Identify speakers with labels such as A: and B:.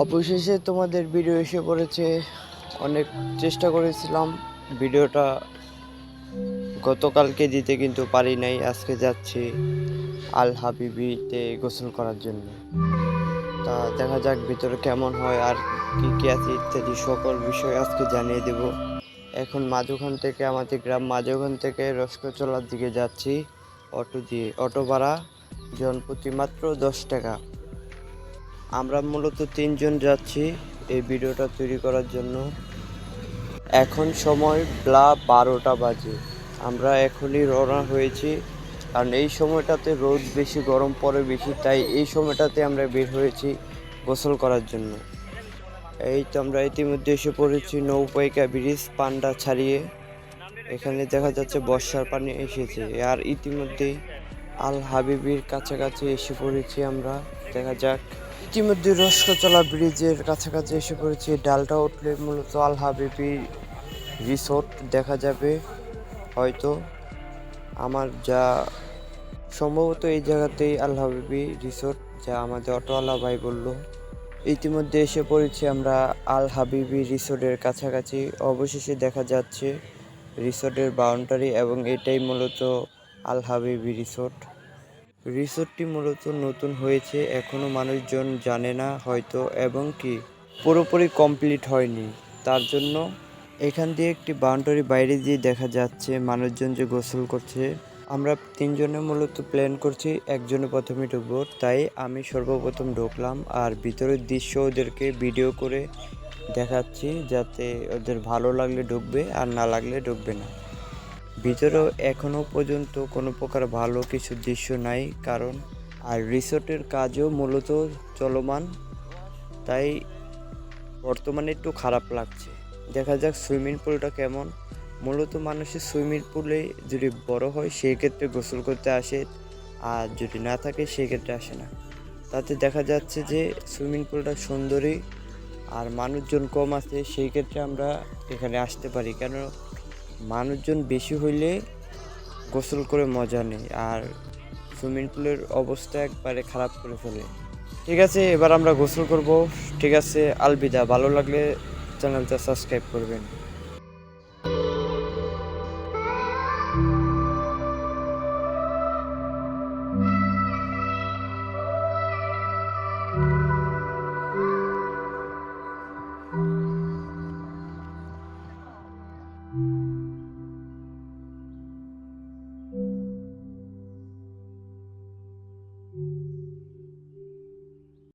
A: অবশেষে তোমাদের ভিডিও এসে পড়েছে। অনেক চেষ্টা করেছিলাম ভিডিওটা গতকালকে দিতে, কিন্তু পারি নাই। আজকে যাচ্ছি আল হাবিবিতে গোসল করার জন্য। তা দেখা যাক ভিতরে কেমন হয় আর কি কি আছে ইত্যাদি সকল বিষয় আজকে জানিয়ে দেব। এখন মাঝখান থেকে, আমাদের গ্রাম মাঝখান থেকে রস্কচলার দিকে যাচ্ছি অটো দিয়ে। অটো ভাড়া জনপ্রতি মাত্র 10 টাকা। আমরা মূলত 3 জন যাচ্ছি এই ভিডিওটা তৈরি করার জন্য। এখন সময় বেলা 12টা বাজে। আমরা এখনই রওনা হয়েছি, কারণ এই সময়টাতে রোদ বেশি, গরম পড়ে বেশি, তাই এই সময়টাতে আমরা বের হয়েছি গোসল করার জন্য। এই তো আমরা ইতিমধ্যে এসে পড়েছি নৌপাইকা ব্রিজ পান্ডা ছাড়িয়ে। এখানে দেখা যাচ্ছে বর্ষার পানি এসেছে, আর ইতিমধ্যেই আল হাবিবির কাছাকাছি এসে পড়েছি আমরা। দেখা যাক। ইতিমধ্যে রস্কচলা ব্রিজের কাছাকাছি এসে পড়েছি। ডালটা উঠলে মূলত আল হাবিবি রিসোর্ট দেখা যাবে হয়তো। আমার যা সম্ভবত এই জায়গাতেই আল হাবিবি রিসোর্ট, যা আমাদের অটোওয়ালা ভাই বলল। ইতিমধ্যে এসে পড়েছি আমরা আল হাবিবি রিসোর্টের কাছাকাছি। অবশেষে দেখা যাচ্ছে রিসোর্টের বাউন্ডারি, এবং এটাই মূলত আল হাবিবি রিসোর্ট। রিসোর্টটি মূলত নতুন হয়েছে, এখনো মানুষজন জানে না হয়তো, এবং কি পুরোপুরি কমপ্লিট হয়নি। তার জন্য এখান দিয়ে একটি বাউন্ডারি বাইরে দিয়ে দেখা যাচ্ছে মানুষজন যে গোসল করছে। আমরা 3 জনে মূলত প্ল্যান করছি একজনে প্রথমে ঢুকবো, তাই আমি সর্বপ্রথম ঢুকলাম। আর ভিতরের দৃশ্য ওদেরকে ভিডিও করে দেখাচ্ছি, যাতে ওদের ভালো লাগলে ঢুকবে, আর না লাগলে ঢুকবে না। ভিতরেও এখনো পর্যন্ত কোনো প্রকার ভালো কিছু দৃশ্য নাই, কারণ আর রিসোর্টের কাজও মূলত চলমান, তাই বর্তমানে একটু খারাপ লাগছে। দেখা যাক সুইমিং পুলটা কেমন। মূলত মানুষের সুইমিং পুলে যদি বড় হয় সেই ক্ষেত্রে গোসল করতে আসে, আর যদি না থাকে সেই ক্ষেত্রে আসে না। তাতে দেখা যাচ্ছে যে সুইমিং পুলটা সুন্দরী, আর মানুষজন কম আছে, সেই ক্ষেত্রে আমরা এখানে আসতে পারি। কেন, মানুষজন বেশি হইলে গোসল করে মজা নেই, আর সুইমিং পুলের অবস্থা একবারে খারাপ করে ফেলে। ঠিক আছে, এবার আমরা গোসল করব। ঠিক আছে, আলবিদা। ভালো লাগলে চ্যানেলটা সাবস্ক্রাইব করবেন।